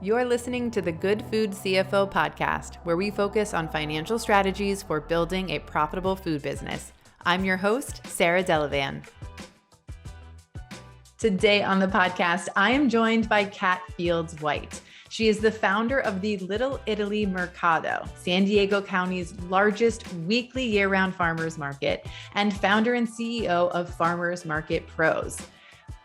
You're listening to the Good Food CFO podcast, where we focus on financial strategies for building a profitable food business. I'm your host, Sarah Delavan. Today on the podcast, I am joined by Catt Fields White. She is the founder of the Little Italy Mercato, San Diego County's largest weekly year-round farmers market, and founder and CEO of Farmers Market Pros,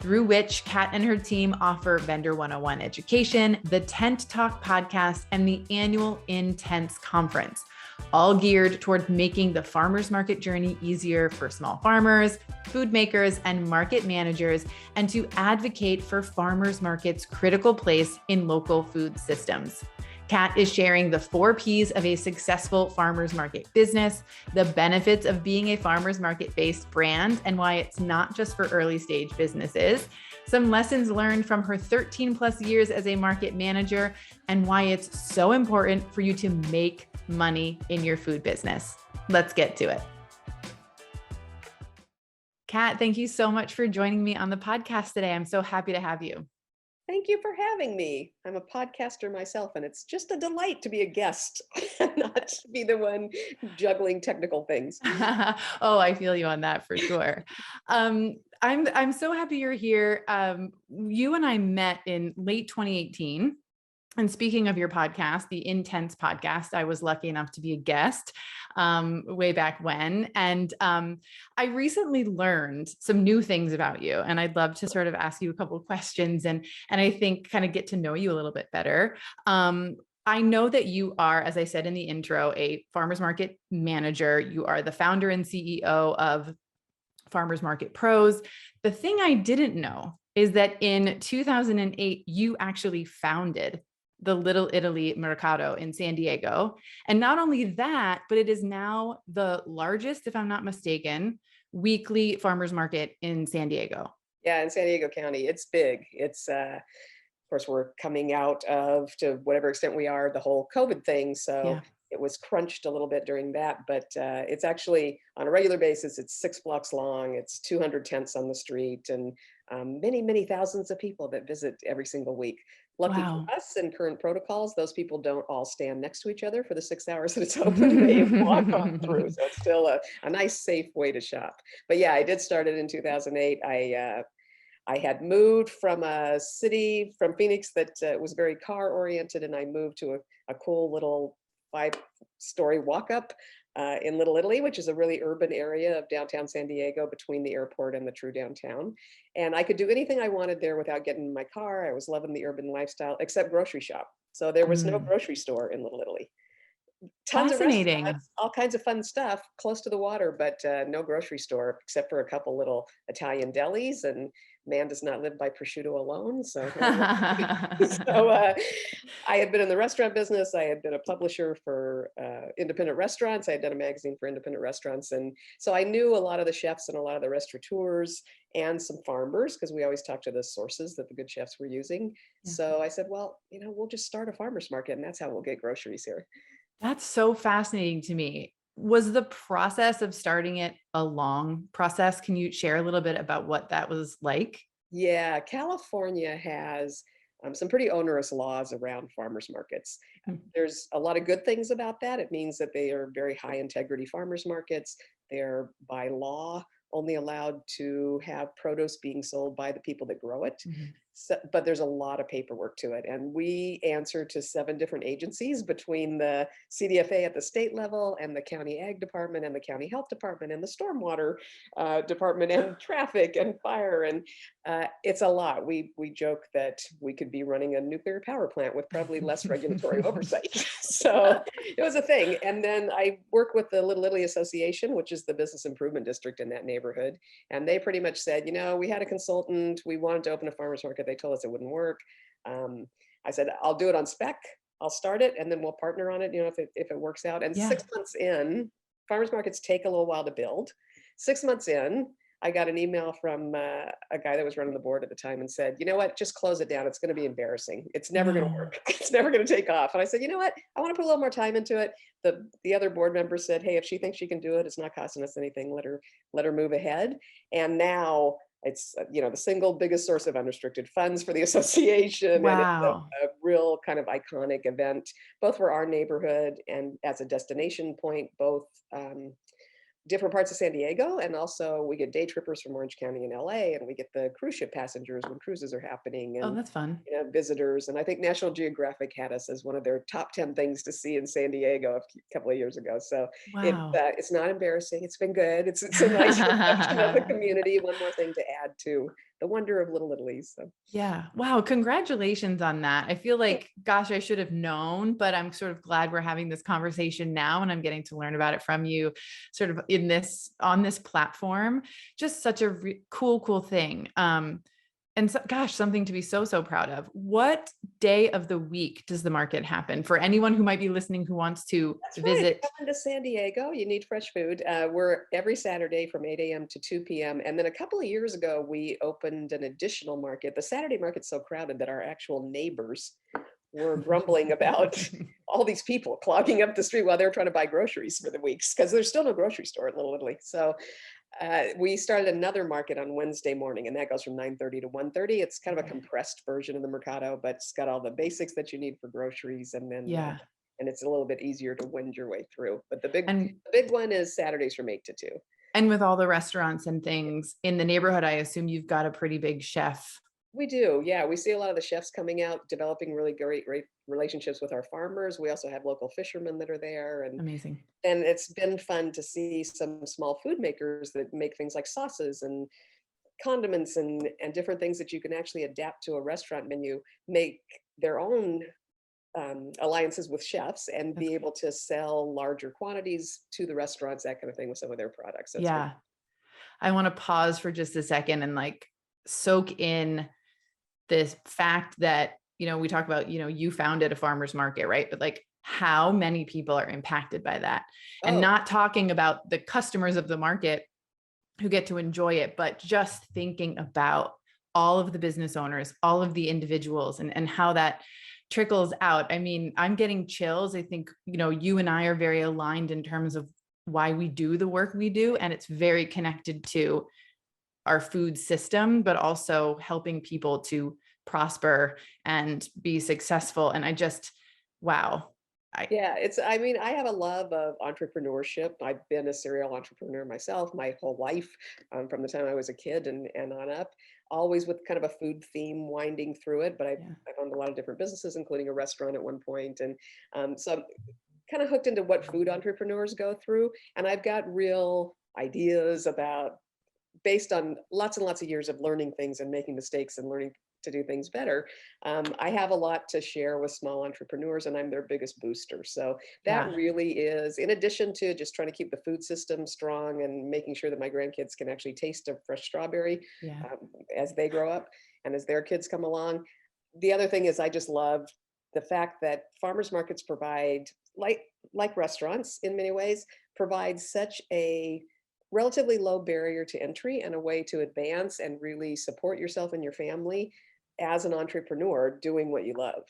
through which Catt and her team offer Vendor 101 education, the Tent Talk podcast, and the annual Intense Conference, all geared toward making the farmers market journey easier for small farmers, food makers, and market managers, and to advocate for farmers markets' critical place in local food systems. Catt is sharing the 4 Ps of a successful farmers market business, the benefits of being a farmers market-based brand, and why it's not just for early stage businesses, some lessons learned from her 13 plus years as a market manager, and why it's so important for you to make money in your food business. Let's get to it. Catt, thank you so much for joining me on the podcast today. I'm so happy to have you. Thank you for having me. I'm a podcaster myself, and it's just a delight to be a guest and not to be the one juggling technical things. Oh, I feel you on that for sure. I'm so happy you're here. You and I met in late 2018. And speaking of your podcast, the Intense podcast, I was lucky enough to be a guest way back when. And I recently learned some new things about you. And I'd love to sort of ask you a couple of questions and I think kind of get to know you a little bit better. I know that you are, as I said in the intro, a farmers market manager. You are the founder and CEO of Farmers Market Pros. The thing I didn't know is that in 2008, you actually founded the Little Italy Mercato in San Diego. And not only that, but it is now the largest, if I'm not mistaken, weekly farmers market in San Diego. Yeah, in San Diego County, it's big. It's, of course, we're coming out of, to whatever extent we are, the whole COVID thing. So it was crunched a little bit during that, but it's actually on a regular basis, it's 6 blocks long. It's 200 tents on the street and many, many thousands of people that visit every single week. Lucky for us in current protocols, those people don't all stand next to each other for the 6 hours that it's open. They walk on through. So it's still a nice, safe way to shop. But yeah, I did start it in 2008. I had moved from a city from Phoenix that was very car oriented, and I moved to a cool little 5-story walk up in Little Italy, which is a really urban area of downtown San Diego between the airport and the true downtown. And I could do anything I wanted there without getting in my car. I was loving the urban lifestyle, except grocery shop. So there was no grocery store in Little Italy. Tons of restaurants, all kinds of fun stuff close to the water, but no grocery store except for a couple little Italian delis, and man does not live by prosciutto alone. So, I had been in the restaurant business. I had been a publisher for independent restaurants. I had done a magazine for independent restaurants. And so I knew a lot of the chefs and a lot of the restaurateurs and some farmers, because we always talked to the sources that the good chefs were using. Yeah. So I said, well, we'll just start a farmer's market, and that's how we'll get groceries here. That's so fascinating to me. Was the process of starting it a long process? Can you share a little bit about what that was like? Yeah, California has some pretty onerous laws around farmers markets. There's a lot of good things about that. It means that they are very high integrity farmers markets. They're by law only allowed to have produce being sold by the people that grow it. So, but there's a lot of paperwork to it. And we answer to 7 different agencies between the CDFA at the state level and the county ag department and the county health department and the stormwater department and traffic and fire. And it's a lot. We joke that we could be running a nuclear power plant with probably less regulatory oversight. So it was a thing. And then I work with the Little Italy Association, which is the business improvement district in that neighborhood. And they pretty much said, we had a consultant, we wanted to open a farmer's market. They told us it wouldn't work. I said, I'll do it on spec. I'll start it, and then we'll partner on it, if it works out. And 6 months in, farmers markets take a little while to build. 6 months in, I got an email from a guy that was running the board at the time and said, you know what, just close it down. It's going to be embarrassing. It's never going to work. It's never going to take off. And I said, you know what, I want to put a little more time into it. The other board member said, hey, if she thinks she can do it, it's not costing us anything. Let her move ahead. And now It's, the single biggest source of unrestricted funds for the association. And it's Wow. a real kind of iconic event, both for our neighborhood and as a destination point, both different parts of San Diego, and also we get day trippers from Orange County and LA, and we get the cruise ship passengers when cruises are happening, Oh, and that's fun. visitors. And I think National Geographic had us as one of their top 10 things to see in San Diego a couple of years ago. So Wow. it's not embarrassing. It's been good. It's a nice reflection of the community. One more thing to add to the wonder of Little Italy. So Yeah. Wow. Congratulations on that. I feel like, gosh, I should have known, but I'm sort of glad we're having this conversation now and I'm getting to learn about it from you sort of on this platform. Just such a cool thing. And so, gosh, something to be so proud of. What day of the week does the market happen for anyone who might be listening who wants to that's right. visit? Coming to San Diego, you need fresh food. We're every Saturday from 8 a.m. to 2 p.m. And then a couple of years ago, we opened an additional market. The Saturday market's so crowded that our actual neighbors were grumbling about all these people clogging up the street while they were trying to buy groceries for the weeks, because there's still no grocery store at Little Italy. So we started another market on Wednesday morning, and that goes from 9:30 to 1:30. It's kind of a compressed version of the Mercado, but it's got all the basics that you need for groceries, and then Yeah. and it's a little bit easier to wend your way through. But the And big one is Saturdays from 8 to 2. and with all the restaurants and things in the neighborhood, I assume you've got a pretty big chef. We do, yeah. We see a lot of the chefs coming out, developing really great relationships with our farmers. We also have local fishermen that are there, Amazing. and it's been fun to see some small food makers that make things like sauces and condiments and different things that you can actually adapt to a restaurant menu, make their own alliances with chefs, and That's be able to sell larger quantities to the restaurants, that kind of thing, with some of their products. So it's been Yeah. I want to pause for just a second and like soak in this fact that, we talk about, you founded a farmer's market, right? But like how many people are impacted by that, and oh not talking about the customers of the market who get to enjoy it, but just thinking about all of the business owners, all of the individuals, and how that trickles out. I mean, I'm getting chills. I think, you and I are very aligned in terms of why we do the work we do. And it's very connected to our food system, but also helping people to prosper and be successful. And I just, wow. yeah, I mean, I have a love of entrepreneurship. I've been a serial entrepreneur myself my whole life, from the time I was a kid and on up, always with kind of a food theme winding through it. But Yeah. I've owned a lot of different businesses, including a restaurant at one point. And so I'm kind of hooked into what food entrepreneurs go through. And I've got real ideas about, based on lots and lots of years of learning things and making mistakes and learning to do things better. I have a lot to share with small entrepreneurs, and I'm their biggest booster. So that Yeah. really is, in addition to just trying to keep the food system strong and making sure that my grandkids can actually taste a fresh strawberry Yeah. as they grow up and as their kids come along. The other thing is, I just love the fact that farmers markets provide, like restaurants in many ways, provide such a relatively low barrier to entry and a way to advance and really support yourself and your family as an entrepreneur doing what you love.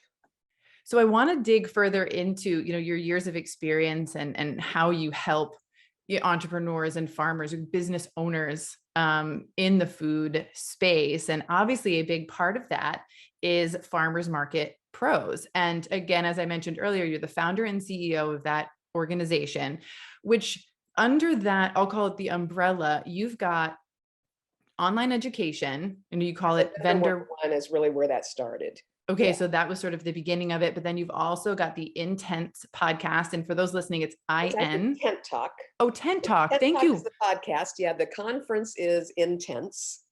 So I want to dig further into, your years of experience and how you help entrepreneurs and farmers or business owners in the food space. And obviously a big part of that is Farmers Market Pros. And again, as I mentioned earlier, you're the founder and CEO of that organization, which under that, I'll call it the umbrella, you've got online education, and you call it vendor. One is really where that started. Okay, Yeah. so that was sort of the beginning of it, but then you've also got the Intense podcast. And for those listening, it's It's actually IN. Tent Talk. Oh, Tent Talk. Tent Thank Talk is you. the podcast. Yeah, the conference is Intense.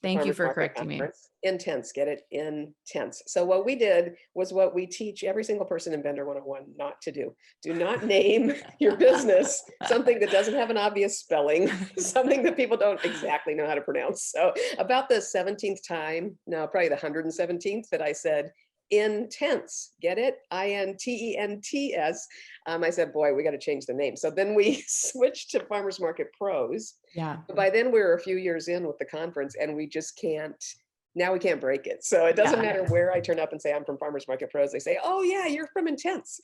The Thank you Farmers for Market correcting me. Conference. Intense, get it? Intense. So what we did was what we teach every single person in Vendor 101 not to do. Do not name your business something that doesn't have an obvious spelling, something that people don't exactly know how to pronounce. So about the 17th time, no, probably the 117th, that I said Intense, get it? INTENTS. I said, boy, we got to change the name. So then we switched to Farmers Market Pros. Yeah. But by then we were a few years in with the conference, and we just can't, now we can't break it. So it doesn't matter where I turn up and say I'm from Farmers Market Pros. They say, oh yeah, you're from Intense.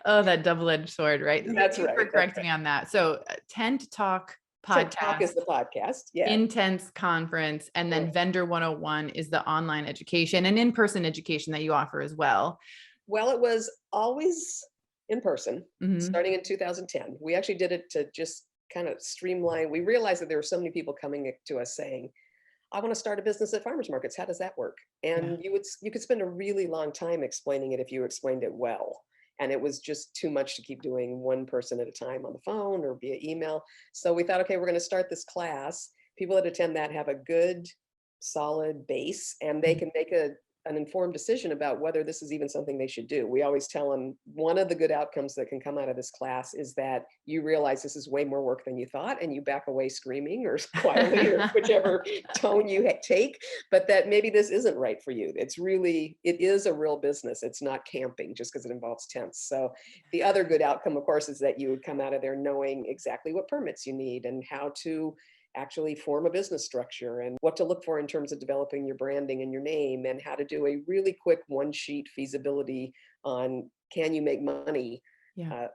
Oh, that double-edged sword, right? That's Thank you right. for correcting me on that. So Tent Talk TikTok is podcast, the podcast. Yeah. intense conference, and Right. then Vendor 101 is the online education and in-person education that you offer as well. Well, it was always in person, Mm-hmm. starting in 2010. We actually did it to just kind of streamline. We realized that there were so many people coming to us saying, I want to start a business at farmers markets. How does that work? Yeah. And you could spend a really long time explaining it if you explained it well. And it was just too much to keep doing one person at a time on the phone or via email. So we thought, okay, we're going to start this class. People that attend that have a good, solid base, and they can make an informed decision about whether this is even something they should do. We always tell them one of the good outcomes that can come out of this class is that you realize this is way more work than you thought, and you back away screaming or quietly or whichever tone you take, but that maybe this isn't right for you. It is a real business. It's not camping just because it involves tents. So the other good outcome, of course, is that you would come out of there knowing exactly what permits you need and how to actually form a business structure and what to look for in terms of developing your branding and your name, and how to do a really quick one sheet feasibility on, can you make money Yeah.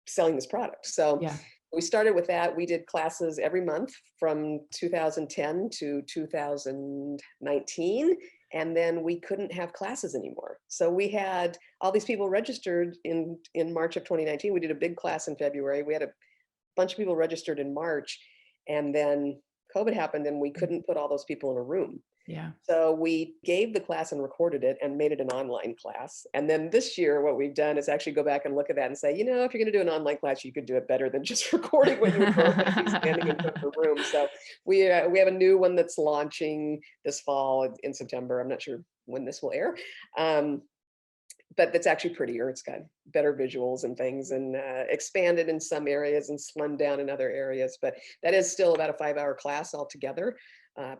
selling this product? So Yeah. we started with that. We did classes every month from 2010 to 2019. And then we couldn't have classes anymore. So we had all these people registered in March of 2019. We did a big class in February. We had a bunch of people registered in March. And then COVID happened and we couldn't put all those people in a room. Yeah. So we gave the class and recorded it and made it an online class. And then this year, what we've done is actually go back and look at that and say, if you're going to do an online class, you could do it better than just recording what you were going to be standing in front of a room. So we have a new one that's launching this fall in September. I'm not sure when this will air. But that's actually prettier. It's got better visuals and things, and expanded in some areas and slimmed down in other areas. But that is still about a 5-hour class altogether,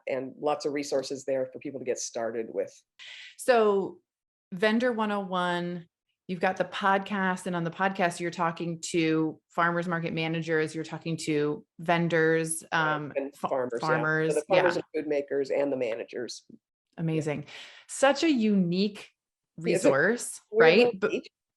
and lots of resources there for people to get started with. So Vendor 101, you've got the podcast, and on the podcast, you're talking to farmers market managers, you're talking to vendors, And farmers. farmers. Yeah. So the farmers and food makers and the managers. Amazing. Yeah. Such a unique resource, Right? But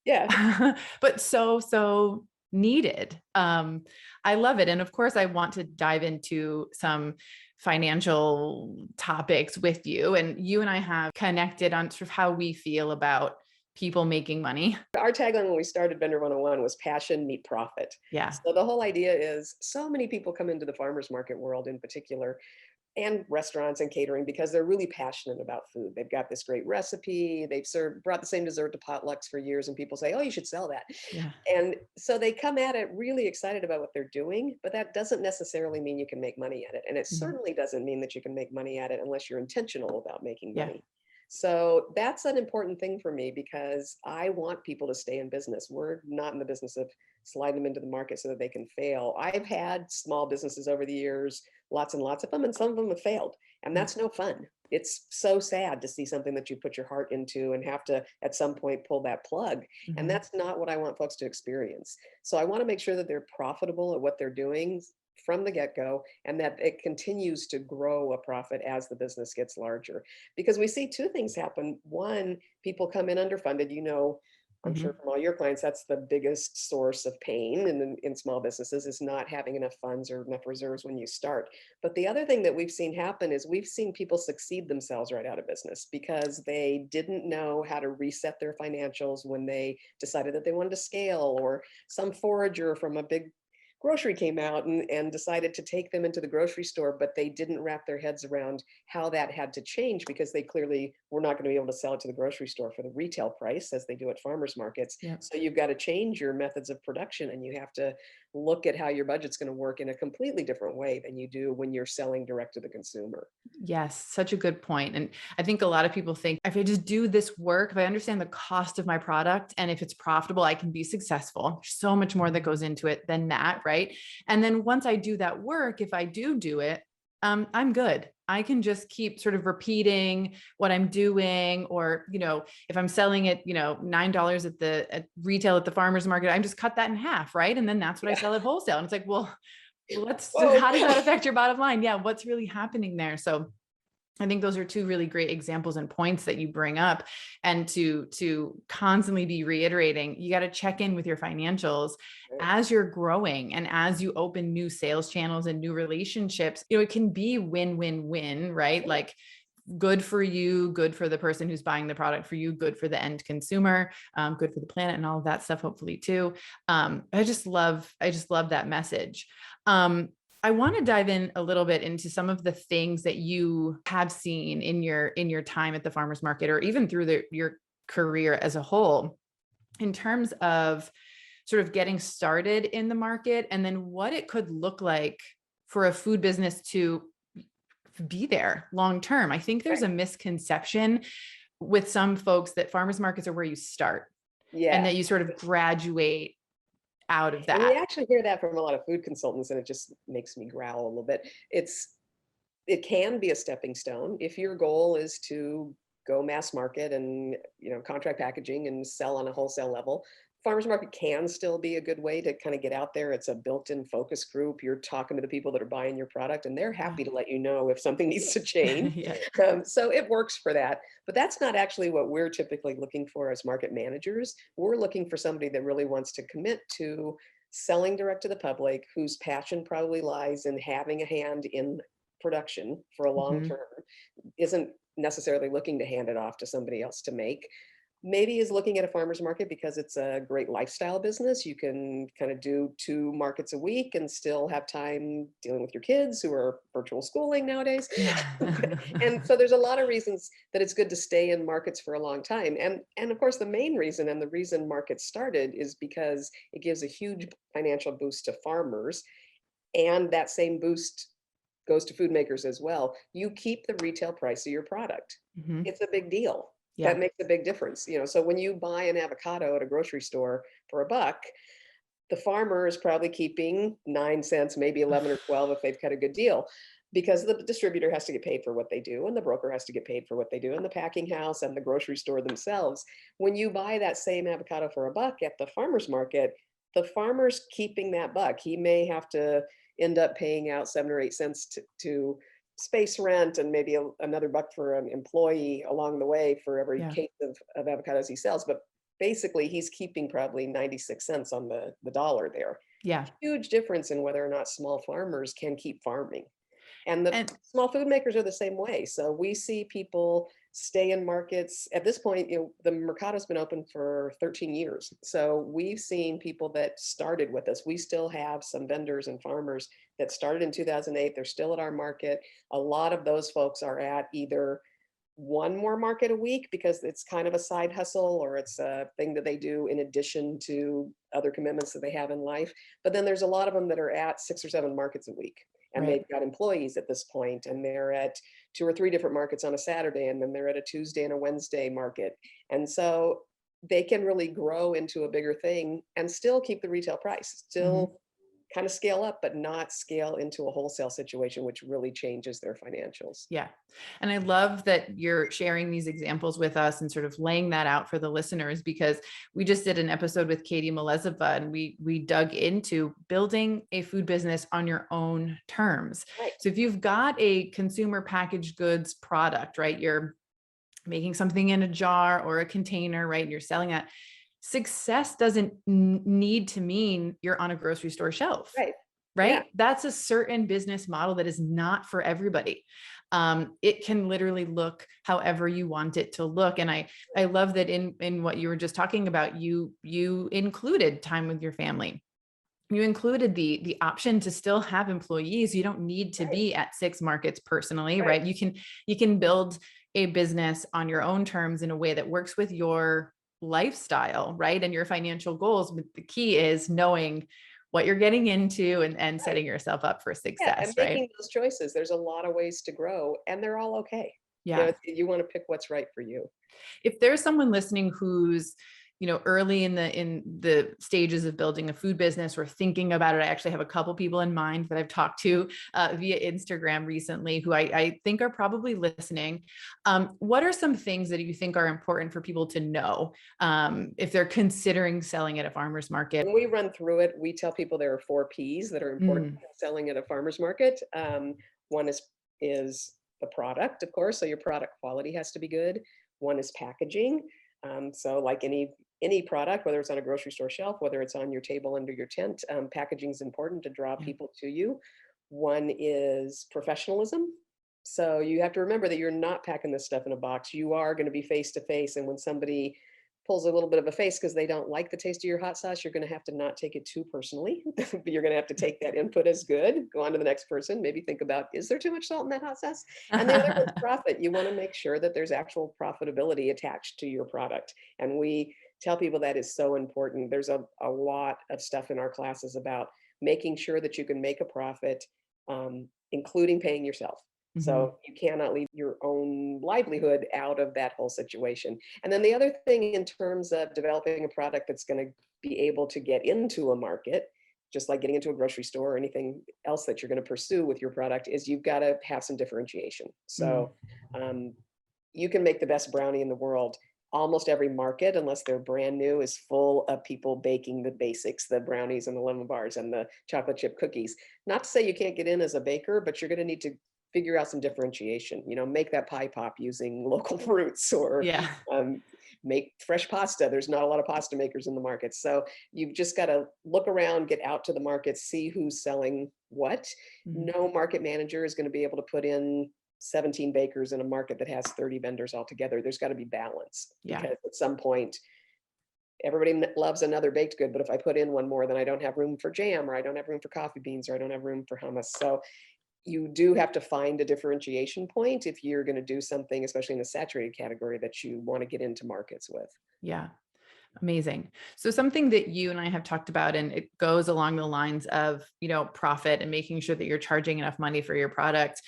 yeah. but so needed. I love it. And of course, I want to dive into some financial topics with you. And you and I have connected on sort of how we feel about people making money. Our tagline when we started Vendor 101 was passion meet profit. Yeah. So the whole idea is, so many people come into the farmers market world in particular, and restaurants and catering, because they're really passionate about food. They've got this great recipe. They've brought the same dessert to potlucks for years, and people say, oh, you should sell that. Yeah. And so they come at it really excited about what they're doing, but that doesn't necessarily mean you can make money at it. And it certainly doesn't mean that you can make money at it unless you're intentional about making money. So that's an important thing for me, because I want people to stay in business. We're not in the business of sliding them into the market so that they can fail. I've had small businesses over the years, lots and lots of them, and some of them have failed. And that's no fun. It's so sad to see something that you put your heart into and have to, at some point, pull that plug. And that's not what I want folks to experience. So I want to make sure that they're profitable at what they're doing from the get-go, and that it continues to grow a profit as the business gets larger. Because we see two things happen. One, people come in underfunded. I'm sure from all your clients, that's the biggest source of pain in small businesses, is not having enough funds or enough reserves when you start. But the other thing that we've seen happen is we've seen people succeed themselves right out of business because they didn't know how to reset their financials when they decided that they wanted to scale, or some forager from a big grocery came out and decided to take them into the grocery store, but they didn't wrap their heads around how that had to change, because they clearly were not going to be able to sell it to the grocery store for the retail price as they do at farmers markets. Yep. So you've got to change your methods of production, and you have to look at how your budget's going to work in a completely different way than you do when you're selling direct to the consumer. Yes, such a good point. And I think a lot of people think, if I just do this work, if I understand the cost of my product, and if it's profitable, I can be successful. There's so much more that goes into it than that, right? And then once I do that work, if I do it, I'm good. I can just keep sort of repeating what I'm doing, or, if I'm selling it, $9 at retail at the farmer's market, I just cut that in half, right? And then that's what I sell at wholesale. And it's like, well, how does that affect your bottom line? Yeah. What's really happening there? So I think those are two really great examples and points that you bring up, and to constantly be reiterating, you got to check in with your financials Right. as you're growing and as you open new sales channels and new relationships. It can be win-win-win, right? Like, good for you, good for the person who's buying the product for you, good for the end consumer, good for the planet, and all of that stuff, hopefully too. I just love that message. I want to dive in a little bit into some of the things that you have seen in your time at the farmers market, or even through your career as a whole, in terms of sort of getting started in the market, and then what it could look like for a food business to be there long term. I think there's Right. a misconception with some folks that farmers markets are where you start and Yeah. that you sort of graduate out of And we that. actually hear that from a lot of food consultants, and it just makes me growl a little bit. It can be a stepping stone if your goal is to go mass market and, contract packaging and sell on a wholesale level. Farmers market can still be a good way to kind of get out there. It's a built-in focus group. You're talking to the people that are buying your product, and they're Yeah. happy to let you know if something needs to change. Yeah. So it works for that. But that's not actually what we're typically looking for as market managers. We're looking for somebody that really wants to commit to selling direct to the public, whose passion probably lies in having a hand in production for a long Mhm. term, isn't necessarily looking to hand it off to somebody else to make. Maybe is looking at a farmer's market because it's a great lifestyle business. You can kind of do 2 markets a week and still have time dealing with your kids who are virtual schooling nowadays. Yeah. And so there's a lot of reasons that it's good to stay in markets for a long time. And of course, the main reason, and the reason markets started, is because it gives a huge financial boost to farmers, and that same boost goes to food makers as well. You keep the retail price of your product. Mhm. It's a big deal. That Yeah. makes a big difference. So when you buy an avocado at a grocery store for $1, the farmer is probably keeping 9 cents, maybe 11 or 12 if they've cut a good deal, because the distributor has to get paid for what they do, and the broker has to get paid for what they do, and the packing house and the grocery store themselves. When you buy that same avocado for $1 at the farmer's market, the farmer's keeping that buck. He may have to end up paying out 7 or 8 cents to space rent, and maybe another buck for an employee along the way for every Yeah. case of avocados he sells. But basically, he's keeping probably 96 cents on the dollar there. Yeah. Huge difference in whether or not small farmers can keep farming. And the And small food makers are the same way. So we see people stay in markets. At this point, the Mercato's been open for 13 years. So we've seen people that started with us. We still have some vendors and farmers that started in 2008. They're still at our market. A lot of those folks are at either one more market a week because it's kind of a side hustle, or it's a thing that they do in addition to other commitments that they have in life. But then there's a lot of them that are at 6 or 7 markets a week, and right. they've got employees at this point, and they're at 2 or 3 different markets on a Saturday, and then they're at a Tuesday and a Wednesday market. And so they can really grow into a bigger thing and still keep the retail price, Mhm. still kind of scale up, but not scale into a wholesale situation, which really changes their financials. Yeah. And I love that you're sharing these examples with us and sort of laying that out for the listeners, because we just did an episode with Katie Malezova, and we dug into building a food business on your own terms. Right. So if you've got a consumer packaged goods product, right, you're making something in a jar or a container, right, and you're selling that, success doesn't need to mean you're on a grocery store shelf, Right. Yeah. right? That's a certain business model that is not for everybody. It can literally look however you want it to look. And I love that in what you were just talking about, you included time with your family. You included the option to still have employees. You don't need to Right. be at 6 markets personally, Right. right? You can build a business on your own terms in a way that works with your lifestyle, right? And your financial goals. But the key is knowing what you're getting into, and Right. setting yourself up for Yeah, and success, right? making those choices. There's a lot of ways to grow, and they're all okay. Yeah. You want to pick what's right for you. If there's someone listening who's early in the stages of building a food business or thinking about it, I actually have a couple people in mind that I've talked to via Instagram recently who I think are probably listening. What are some things that you think are important for people to know if they're considering selling at a farmer's market? When we run through it, we tell people there are 4 Ps that are important Mm, in selling at a farmer's market. One is the product, of course. So your product quality has to be good. One is packaging. So like any product, whether it's on a grocery store shelf, whether it's on your table under your tent, packaging is important to draw Yeah. people to you. One is professionalism. So you have to remember that you're not packing this stuff in a box. You are going to be face to face. And when somebody pulls a little bit of a face because they don't like the taste of your hot sauce, you're going to have to not take it too personally. But you're going to have to take that input as good, go on to the next person, maybe think about, is there too much salt in that hot sauce? And the other is profit. You want to make sure that there's actual profitability attached to your product. And we tell people that is so important. There's a lot of stuff in our classes about making sure that you can make a profit, including paying yourself. So you cannot leave your own livelihood out of that whole situation. And then the other thing in terms of developing a product that's going to be able to get into a market, just like getting into a grocery store or anything else that you're going to pursue with your product, is you've got to have some differentiation. So you can make the best brownie in the world. Almost every market, unless they're brand new, is full of people baking the basics, the brownies and the lemon bars and the chocolate chip cookies. Not to say you can't get in as a baker, but you're going to need to figure out some differentiation, make that pie pop using local fruits, or Yeah. make fresh pasta. There's not a lot of pasta makers in the market. So you've just got to look around, get out to the market, see who's selling what. No market manager is going to be able to put in 17 bakers in a market that has 30 vendors altogether. There's got to be balance, because at some point, everybody loves another baked good, but if I put in one more, then I don't have room for jam, or I don't have room for coffee beans, or I don't have room for hummus. So you do have to find a differentiation point if you're going to do something, especially in the saturated category, that you want to get into markets with. Yeah. Amazing. So something that you and I have talked about, and it goes along the lines of, profit and making sure that you're charging enough money for your product,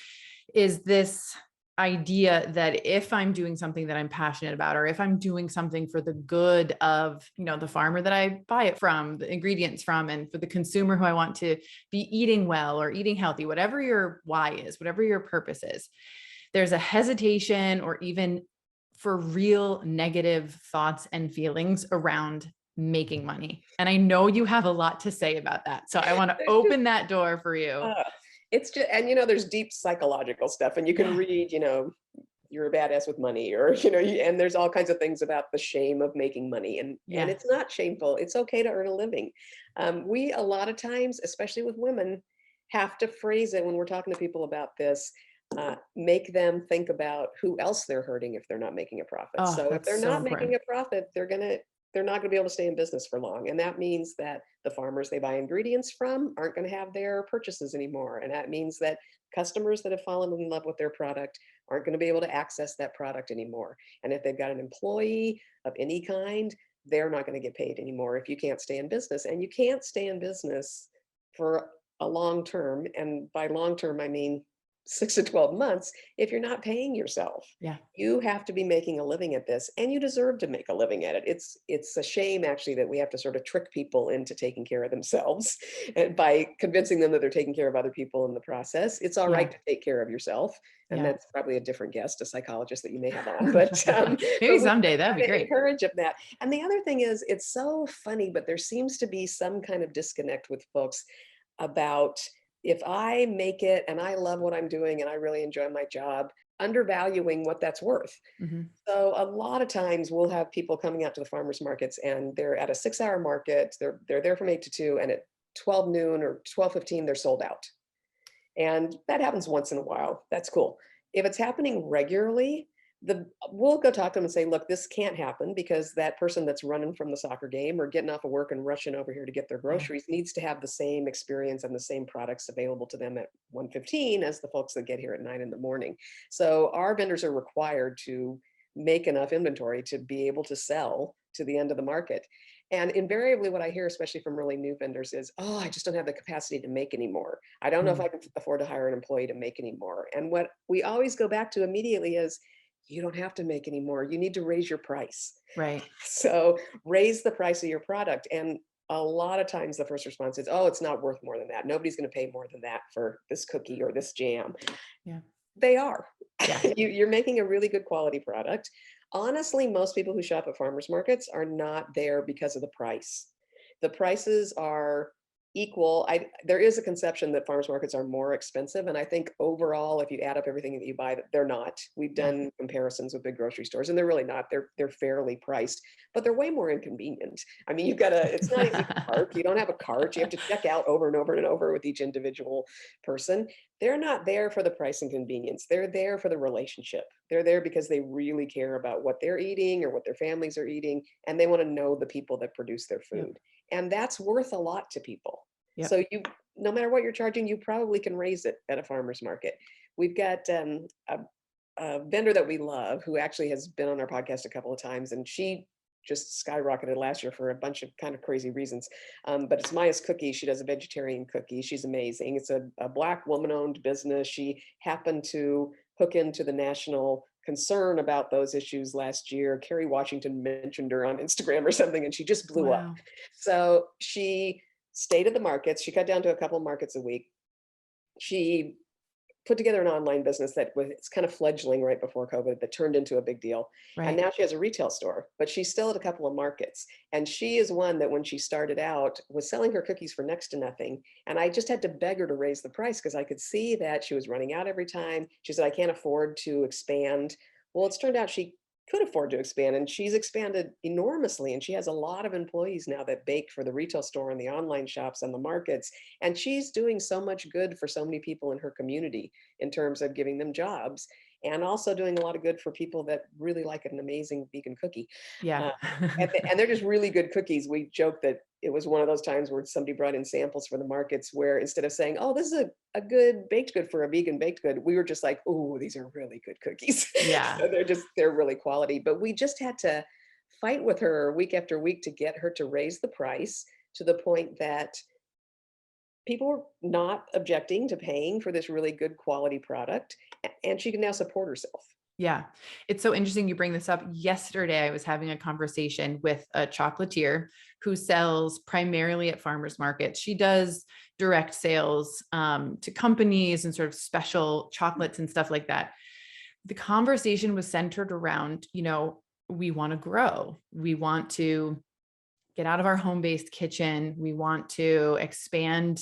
is this idea that if I'm doing something that I'm passionate about, or if I'm doing something for the good of, the farmer that I buy it from, the ingredients from, and for the consumer who I want to be eating well or eating healthy, whatever your why is, whatever your purpose is, there's a hesitation or even for real negative thoughts and feelings around making money. And I know you have a lot to say about that. So I want to open that door for you. It's just, and there's deep psychological stuff, and you can read, you're a badass with money, or, and there's all kinds of things about the shame of making money, and it's not shameful. It's okay to earn a living. We, a lot of times, especially with women, have to phrase it when we're talking to people about this, make them think about who else they're hurting if they're not making a profit. Oh, So if they're so not important. making a profit, they're not going to be able to stay in business for long. And that means that the farmers they buy ingredients from aren't going to have their purchases anymore. And that means that customers that have fallen in love with their product aren't going to be able to access that product anymore. And if they've got an employee of any kind, they're not going to get paid anymore if you can't stay in business. And you can't stay in business for a long term. And by long term, I mean 6 to 12 months, if you're not paying yourself. Yeah. You have to be making a living at this, and you deserve to make a living at it. It's a shame, actually, that we have to sort of trick people into taking care of themselves, and by convincing them that they're taking care of other people in the process. It's all right to take care of yourself. And that's probably a different guest, a psychologist that you may have on, but maybe someday that'd be great. Encourage of that. And the other thing is, it's so funny, but there seems to be some kind of disconnect with folks about, if I make it and I love what I'm doing and I really enjoy my job, undervaluing what that's worth. So a lot of times we'll have people coming out to the farmers markets, and they're at a 6-hour market. They're there from 8 to 2, and at 12 noon or 12:15, they're sold out. And that happens once in a while. That's cool. If it's happening regularly, we'll go talk to them and say, look, this can't happen, because that person that's running from the soccer game or getting off of work and rushing over here to get their groceries needs to have the same experience and the same products available to them at 1:15 as the folks that get here at 9 in the morning. So our vendors are required to make enough inventory to be able to sell to the end of the market. And invariably what I hear, especially from really new vendors, is, oh, I just don't have the capacity to make anymore. I don't know if I can afford to hire an employee to make anymore. And what we always go back to immediately is, you don't have to make anymore. You need to raise your price. Right. So raise the price of your product. And a lot of times the first response is, oh, it's not worth more than that. Nobody's going to pay more than that for this cookie or this jam. Yeah. They are. Yeah. You're making a really good quality product. Honestly, most people who shop at farmers markets are not there because of the price. The prices are equal. There is a conception that farmers markets are more expensive, and I think overall, if you add up everything that you buy, that they're not. We've Yeah. done comparisons with big grocery stores, and they're really not. They're fairly priced, but they're way more inconvenient. I mean, it's not easy to park. You don't have a cart. You have to check out over and over and over with each individual person. They're not there for the price and convenience. They're there for the relationship. They're there because they really care about what they're eating or what their families are eating, and they want to know the people that produce their Yep. food. And that's worth a lot to people. Yep. So no matter what you're charging, you probably can raise it at a farmer's market. We've got a vendor that we love who actually has been on our podcast a couple of times, and she just skyrocketed last year for a bunch of kind of crazy reasons. But it's Maya's Cookie. She does a vegetarian cookie. She's amazing. It's a Black woman-owned business. She happened to hook into the national concern about those issues last year. Kerry Washington mentioned her on Instagram or something, and she just blew up. Wow. So she stayed at the markets. She cut down to a couple of markets a week. She put together an online business that was it's kind of fledgling right before COVID that turned into a big deal. And Right. now she has a retail store, but she's still at a couple of markets. And she is one that when she started out was selling her cookies for next to nothing. And I just had to beg her to raise the price because I could see that she was running out every time. She said, I can't afford to expand. Well, it's turned out she could afford to expand, and she's expanded enormously. And she has a lot of employees now that bake for the retail store and the online shops and the markets. And she's doing so much good for so many people in her community in terms of giving them jobs, and also doing a lot of good for people that really like an amazing vegan cookie. Yeah. Uh, and they're just really good cookies. We joke that it was one of those times where somebody brought in samples for the markets where instead of saying, oh, this is a good baked good for a vegan baked good, we were just like, oh, these are really good cookies. Yeah. So they're really quality. But we just had to fight with her week after week to get her to raise the price to the point that people were not objecting to paying for this really good quality product. And she can now support herself. Yeah. It's so interesting you bring this up. Yesterday, I was having a conversation with a chocolatier who sells primarily at farmers markets. She does direct sales to companies and sort of special chocolates and stuff like that. The conversation was centered around, we want to grow. We want to get out of our home-based kitchen. We want to expand,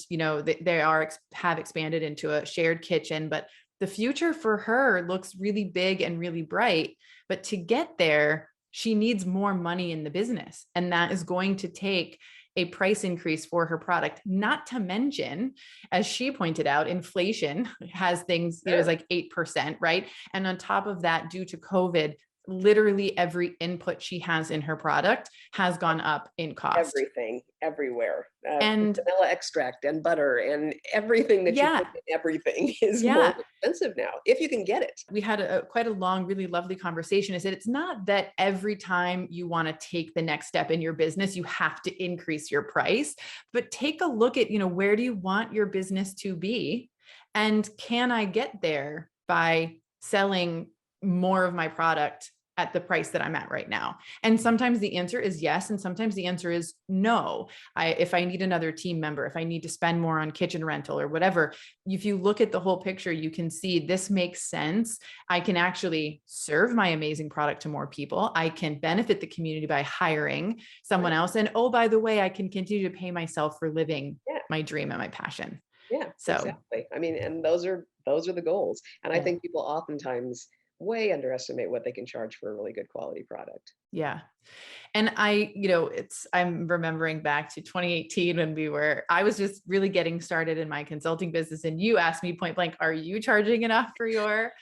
have expanded into a shared kitchen, but the future for her looks really big and really bright. But to get there, she needs more money in the business. And that is going to take a price increase for her product, not to mention, as she pointed out, inflation has things, it was like 8%, right? And on top of that, due to COVID, literally every input she has in her product has gone up in cost. Everything, everywhere. And Vanilla extract and butter and everything that you put in everything is more expensive now, if you can get it. We had quite a long, really lovely conversation. I said, it's not that every time you want to take the next step in your business, you have to increase your price, but take a look at, where do you want your business to be? And can I get there by selling more of my product at the price that I'm at right now? And sometimes the answer is yes. And sometimes the answer is no. If I need another team member, if I need to spend more on kitchen rental or whatever, if you look at the whole picture, you can see this makes sense. I can actually serve my amazing product to more people. I can benefit the community by hiring someone else. And oh, by the way, I can continue to pay myself for living my dream and my passion. Yeah, So exactly. I mean, and those are the goals. And I Yeah. think people oftentimes way underestimate what they can charge for a really good quality product. Yeah. And I'm remembering back to 2018 when I was just really getting started in my consulting business. And you asked me point blank, are you charging enough for your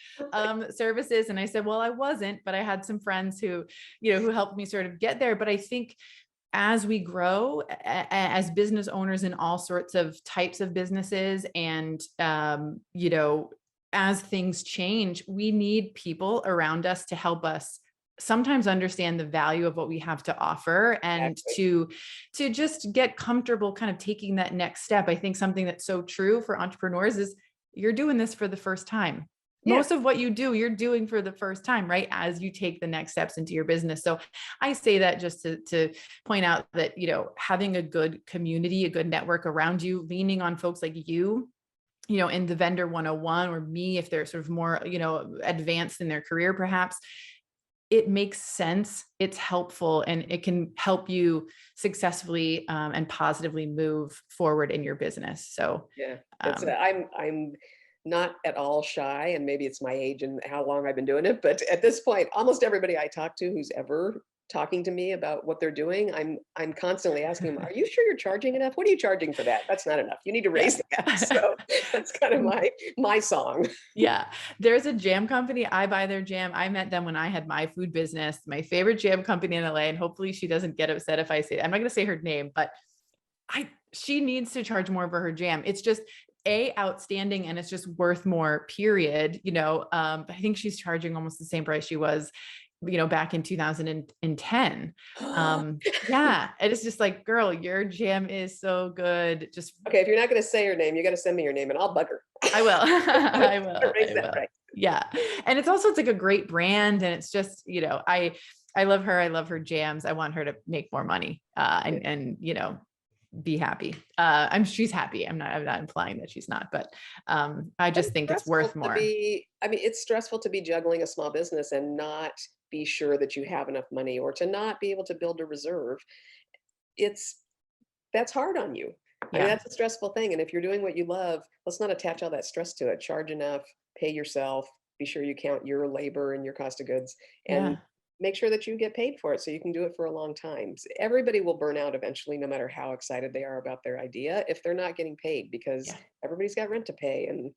services? And I said, well, I wasn't, but I had some friends who helped me sort of get there. But I think as we grow as business owners in all sorts of types of businesses and, as things change, we need people around us to help us sometimes understand the value of what we have to offer and to just get comfortable kind of taking that next step. I think something that's so true for entrepreneurs is you're doing this for the first time. Most of what you do, you're doing for the first time, right? As you take the next steps into your business. So I say that just to point out that, having a good community, a good network around you, leaning on folks like you, in the vendor 101 or me, if they're sort of more, advanced in their career, perhaps, it makes sense. It's helpful, and it can help you successfully and positively move forward in your business. So Yeah, um, I'm not at all shy, and maybe it's my age and how long I've been doing it, but at this point, almost everybody I talk to who's ever talking to me about what they're doing, I'm constantly asking them, "Are you sure you're charging enough? What are you charging for that? That's not enough. You need to raise that." yeah. So that's kind of my song. Yeah. There's a jam company. I buy their jam. I met them when I had my food business, my favorite jam company in LA. And hopefully she doesn't get upset if I say, I'm not going to say her name, but she needs to charge more for her jam. It's just outstanding, and it's just worth more, period. I think she's charging almost the same price she was, back in 2010. Yeah. It is just like, girl, your jam is so good. Just, Okay, if you're not gonna say her name, you gotta send me your name and I'll bug her. I will. I Gotta will. raise I that will. price. Yeah. And it's like a great brand. And it's just, I love her. I love her jams. I want her to make more money, Yeah. and, be happy. She's happy. I'm not implying that she's not, but, I But just it's think it's stressful worth to more. be I mean, it's stressful to be juggling a small business and not be sure that you have enough money or to not be able to build a reserve. It's That's hard on you. I mean, Yeah. that's a stressful thing, and if you're doing what you love, let's not attach all that stress to it. Charge enough, pay yourself, be sure you count your labor and your cost of goods, and Yeah. make sure that you get paid for it so you can do it for a long time. Everybody will burn out eventually, no matter how excited they are about their idea, if they're not getting paid because Yeah. everybody's got rent to pay and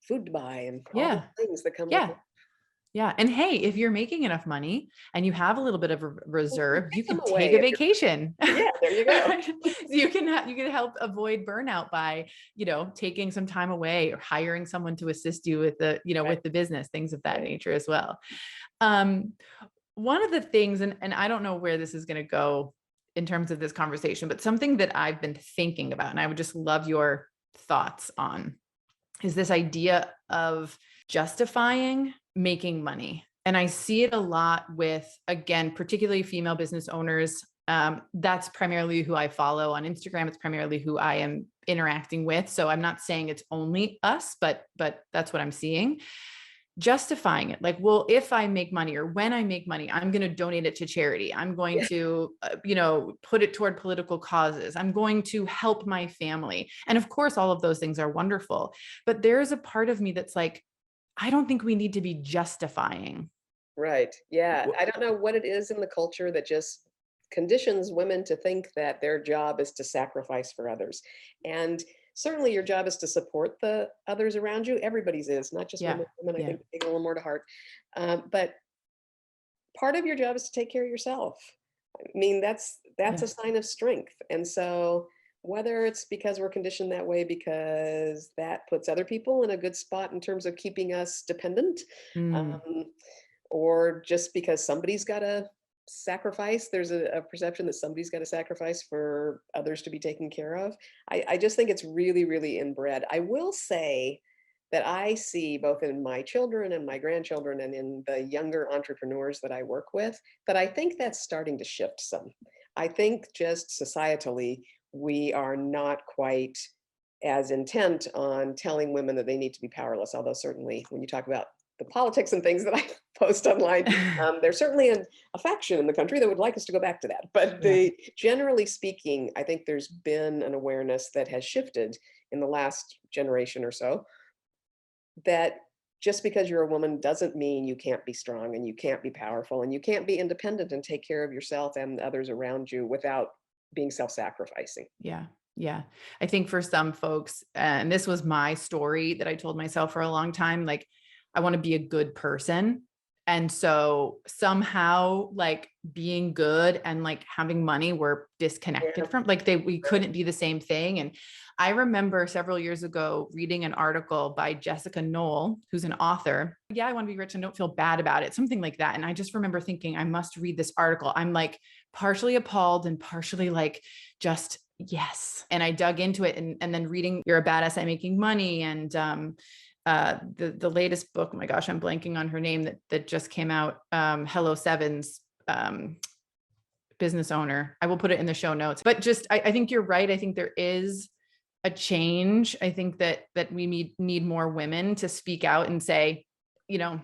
food to buy and all the Yeah. things that come with Yeah. it. Yeah. And hey, if you're making enough money and you have a little bit of a Well, reserve, you take them can take away a if you're vacation. yeah, there you go. You can help avoid burnout by, taking some time away or hiring someone to assist you with Right, with the business, things of that right. nature as well. Um, One of the things, and I don't know where this is going to go in terms of this conversation, but something that I've been thinking about, and I would just love your thoughts on, is this idea of justifying making money. And I see it a lot with, again, particularly female business owners. That's primarily who I follow on Instagram. It's primarily who I am interacting with. So I'm not saying it's only us, but that's what I'm seeing. Justifying it, like, well, if I make money or when I make money, I'm going to donate it to charity. I'm going Yeah, to put it toward political causes. I'm going to help my family. And of course all of those things are wonderful, but there's a part of me that's like, I don't think we need to be justifying. right. Yeah, I don't know what it is in the culture that just conditions women to think that their job is to sacrifice for others. And certainly your job is to support the others around you. Everybody's is, not just Yeah. women. Women, I Yeah. think, take it a little more to heart. But part of your job is to take care of yourself. I mean, that's Yeah. a sign of strength. And so whether it's because we're conditioned that way because that puts other people in a good spot in terms of keeping us dependent, Mm, um, or just because somebody's got to sacrifice, there's a perception that somebody's got to sacrifice for others to be taken care of. I just think it's really, really inbred. I will say that I see both in my children and my grandchildren and in the younger entrepreneurs that I work with, that I think that's starting to shift some. I think just societally, we are not quite as intent on telling women that they need to be powerless. Although certainly when you talk about the politics and things that I post online, there's certainly a faction in the country that would like us to go back to that. But yeah. generally speaking, I think there's been an awareness that has shifted in the last generation or so, that just because you're a woman doesn't mean you can't be strong and you can't be powerful and you can't be independent and take care of yourself and others around you without being self-sacrificing. Yeah. Yeah. I think for some folks, and this was my story that I told myself for a long time, like, I want to be a good person. And so somehow, like, being good and like having money were Yeah, disconnected from, like, we right. couldn't be the same thing. And I remember several years ago reading an article by Jessica Knoll, who's an author. Yeah, I want to be rich and don't feel bad about it. Something like that. And I just remember thinking, I must read this article. I'm like partially appalled and partially like, just yes. And I dug into it, and then reading You're a Badass at Making Money, and the latest book, oh my gosh, I'm blanking on her name, that just came out, Hello Sevens, business owner. I will put it in the show notes. But just I think you're right. I think there is a change. I think that we need more women to speak out and say, you know,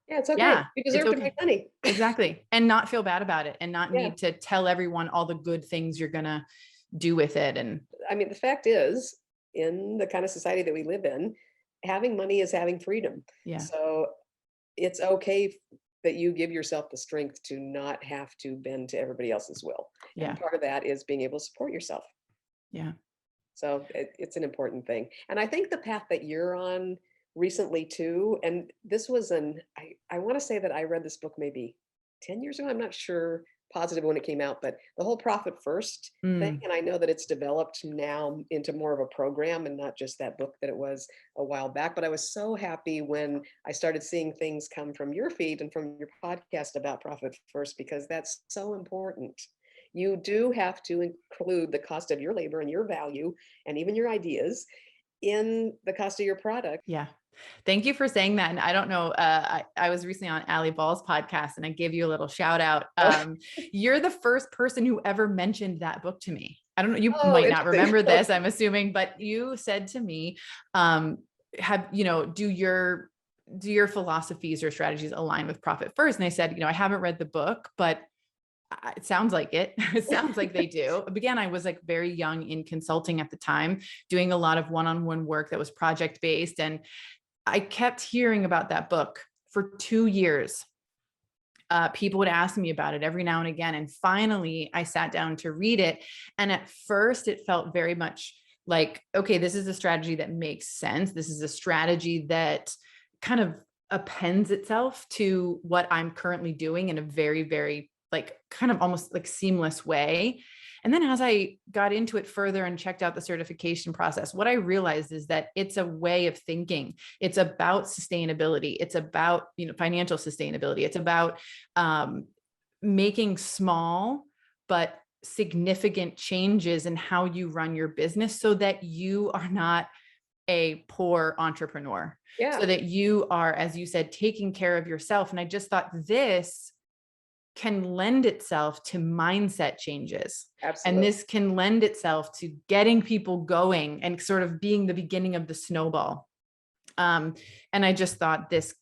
Yeah, it's okay. Yeah, You it's deserve to okay. make money. Exactly. And not feel bad about it and not Yeah. need to tell everyone all the good things you're gonna do with it. And I mean, the fact is, in the kind of society that we live in, having money is having freedom. yeah, So it's okay that you give yourself the strength to not have to bend to everybody else's will. And yeah, part of that is being able to support yourself. yeah. So it's an important thing. And I think the path that you're on recently too, and this was I want to say that I read this book maybe 10 years ago. I'm not sure positive when it came out, but the whole profit first thing. Mm, And I know that it's developed now into more of a program and not just that book that it was a while back. But I was so happy when I started seeing things come from your feed and from your podcast about profit first, because that's so important. You do have to include the cost of your labor and your value and even your ideas in the cost of your product. yeah. Thank you for saying that. And I don't know, I was recently on Ali Ball's podcast and I gave you a little shout out. Oh, You're the first person who ever mentioned that book to me. I don't know, you oh, might not interesting. remember this, I'm assuming, but you said to me, do your philosophies or strategies align with profit first? And I said, I haven't read the book, but it sounds like it. It sounds like they do. Again, I was like very young in consulting at the time, doing a lot of one-on-one work that was project based. And I kept hearing about that book for 2 years. People would ask me about it every now and again. And finally, I sat down to read it. And at first, it felt very much like, okay, this is a strategy that makes sense. This is a strategy that kind of appends itself to what I'm currently doing in a very, very like kind of almost like seamless way. And then as I got into it further and checked out the certification process, what I realized is that it's a way of thinking. It's about sustainability. It's about, financial sustainability. It's about making small but significant changes in how you run your business so that you are not a poor entrepreneur, so Yeah, that you are, as you said, taking care of yourself. And I just thought this can lend itself to mindset changes. And absolutely. this can lend itself to getting people going and sort of being the beginning of the snowball. Um, and I just thought this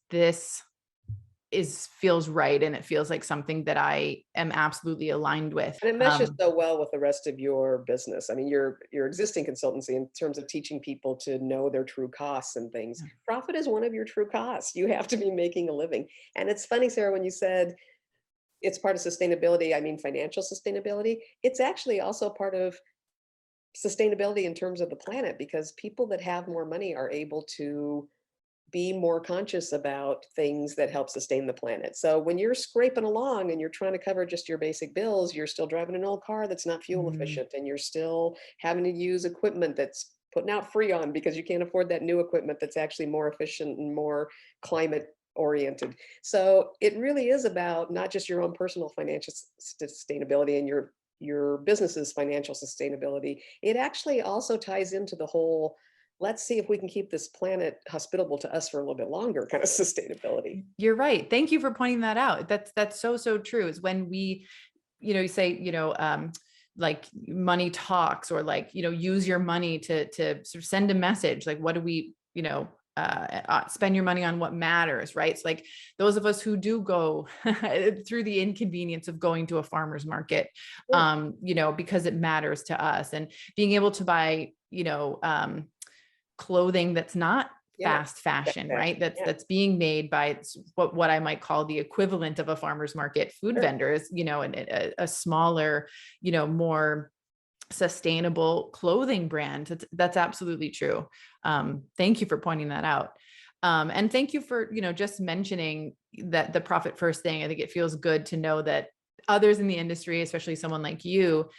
feels right. And it feels like something that I am absolutely aligned with. And it meshes so well with the rest of your business. I mean, your existing consultancy in terms of teaching people to know their true costs and things. Profit is one of your true costs. You have to be making a living. And it's funny, Sarah, when you said it's part of sustainability, I mean financial sustainability. It's actually also part of sustainability in terms of the planet, because people that have more money are able to be more conscious about things that help sustain the planet. So when you're scraping along and you're trying to cover just your basic bills, you're still driving an old car that's not fuel Mm, efficient, and you're still having to use equipment that's putting out freon because you can't afford that new equipment that's actually more efficient and more climate oriented. So it really is about not just your own personal financial sustainability and your business's financial sustainability. It actually also ties into the whole, let's see if we can keep this planet hospitable to us for a little bit longer kind of sustainability. you're right. Thank you for pointing that out. That's so, so true. Is when we, you say, like money talks, or like, use your money to sort of send a message. Like, what do we, spend your money on what matters, right? It's like those of us who do go through the inconvenience of going to a farmer's market, Sure. because it matters to us, and being able to buy, clothing that's not Yeah. fast fashion, Fashion. right? That's Yeah. that's being made by what I might call the equivalent of a farmer's market food Sure. vendors, and a smaller, more sustainable clothing brand. That's absolutely true. Thank you for pointing that out. And thank you for, just mentioning that the profit first thing. I think it feels good to know that others in the industry, especially someone like you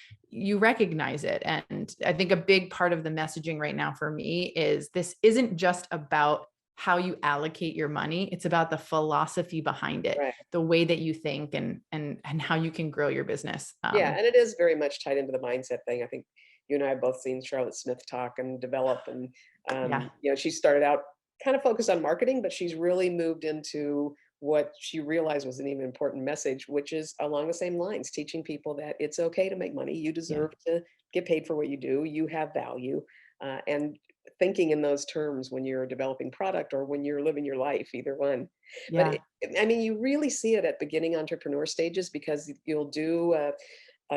recognize it. And I think a big part of the messaging right now for me is this isn't just about how you allocate your money. It's about the philosophy behind it, Right. the way that you think, and how you can grow your business. Yeah. And it is very much tied into the mindset thing. I think you and I have both seen Charlotte Smith talk and develop. And, Yeah. she started out kind of focused on marketing, but she's really moved into what she realized was an even important message, which is along the same lines, teaching people that it's okay to make money. You Yeah. deserve to get paid for what you do. You have value. And thinking in those terms when you're developing product or when you're living your life, either one. But Yeah. I mean, you really see it at beginning entrepreneur stages, because you'll do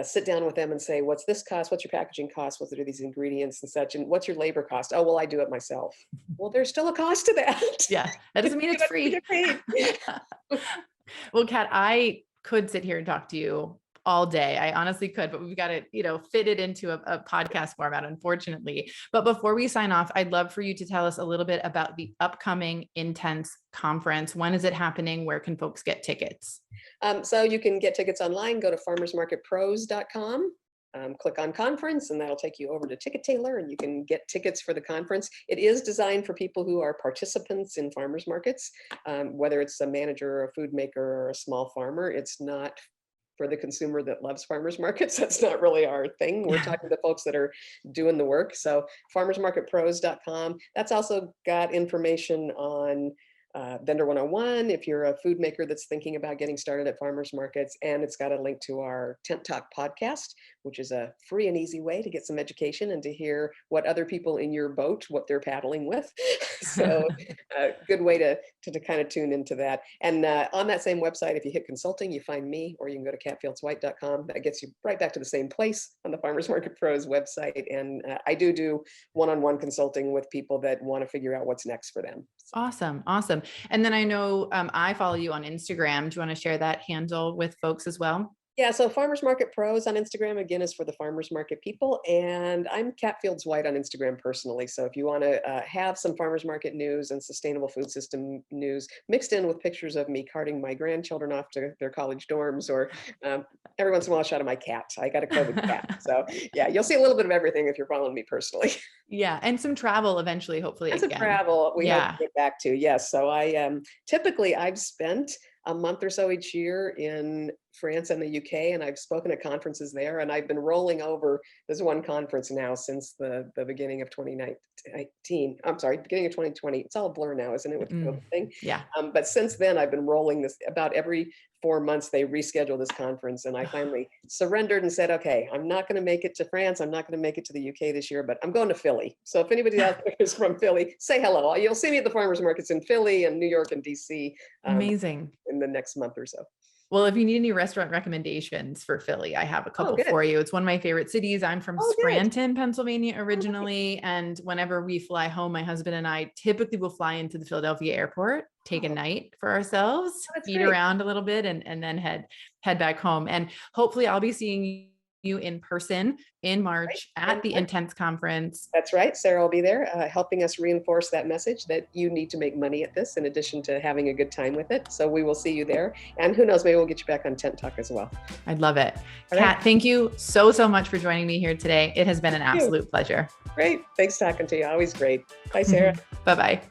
sit down with them and say, what's this cost? What's your packaging cost? What are these ingredients and such? And what's your labor cost? Oh, well, I do it myself. Well, there's still a cost to that. Yeah. That doesn't mean You it's have to free. get paid. Well, Kat, I could sit here and talk to you all day. I honestly could, but we've got to, fit it into a podcast format, unfortunately. But before we sign off, I'd love for you to tell us a little bit about the upcoming Intense conference. When is it happening? Where can folks get tickets? So you can get tickets online. Go to farmersmarketpros.com. Click on conference, and that'll take you over to Ticket Tailor, and you can get tickets for the conference. It is designed for people who are participants in farmers markets, whether it's a manager or a food maker or a small farmer. It's not for the consumer that loves farmers markets. That's not really our thing. We're talking to folks that are doing the work. So farmersmarketpros.com. That's also got information on Vendor 101 if you're a food maker that's thinking about getting started at farmers markets. And it's got a link to our Tent Talk podcast, which is a free and easy way to get some education and to hear what other people in your boat, what they're paddling with. So a good way to kind of tune into that. And on that same website, if you hit consulting, you find me, or you can go to cattfieldswhite.com. That gets you right back to the same place on the Farmers Market Pros website. And I do one-on-one consulting with people that want to figure out what's next for them. Awesome. Awesome. And then I know I follow you on Instagram. Do you want to share that handle with folks as well? Yeah, so Farmers Market Pros on Instagram, again, is for the farmers market people. And I'm Catt Fields White on Instagram personally. So if you want to have some farmers market news and sustainable food system news mixed in with pictures of me carting my grandchildren off to their college dorms, or every once in a while, a shot of my cat. I got a COVID cat. So yeah, you'll see a little bit of everything if you're following me personally. Yeah. And some travel eventually, hopefully. Some travel we Yeah. hope to get back to. Yes. So typically I've spent a month or so each year in France and the UK, and I've spoken at conferences there, and I've been rolling over. There's one conference now since the beginning of 2019. I'm sorry, beginning of 2020. It's all a blur now, isn't it, with the COVID thing? Yeah. But since then, I've been rolling this about every 4 months. They reschedule this conference, and I finally surrendered and said, okay, I'm not going to make it to France. I'm not going to make it to the UK this year, but I'm going to Philly. So if anybody out there is from Philly, say hello. You'll see me at the farmers markets in Philly and New York and DC. Amazing. In the next month or so. Well, if you need any restaurant recommendations for Philly, I have a couple for you. It's one of my favorite cities. I'm from Scranton, Pennsylvania originally. And whenever we fly home, my husband and I typically will fly into the Philadelphia airport, take a night for ourselves, eat around a little bit, and then head back home. And hopefully I'll be seeing you in person in March at the Intense conference. That's right. Sarah will be there helping us reinforce that message that you need to make money at this in addition to having a good time with it. So we will see you there. And who knows, maybe we'll get you back on Tent Talk as well. I'd love it. Catt, thank you so much for joining me here today. It has been an absolute pleasure. Great. Thanks talking to you. Always great. Bye, Sarah. Bye-bye.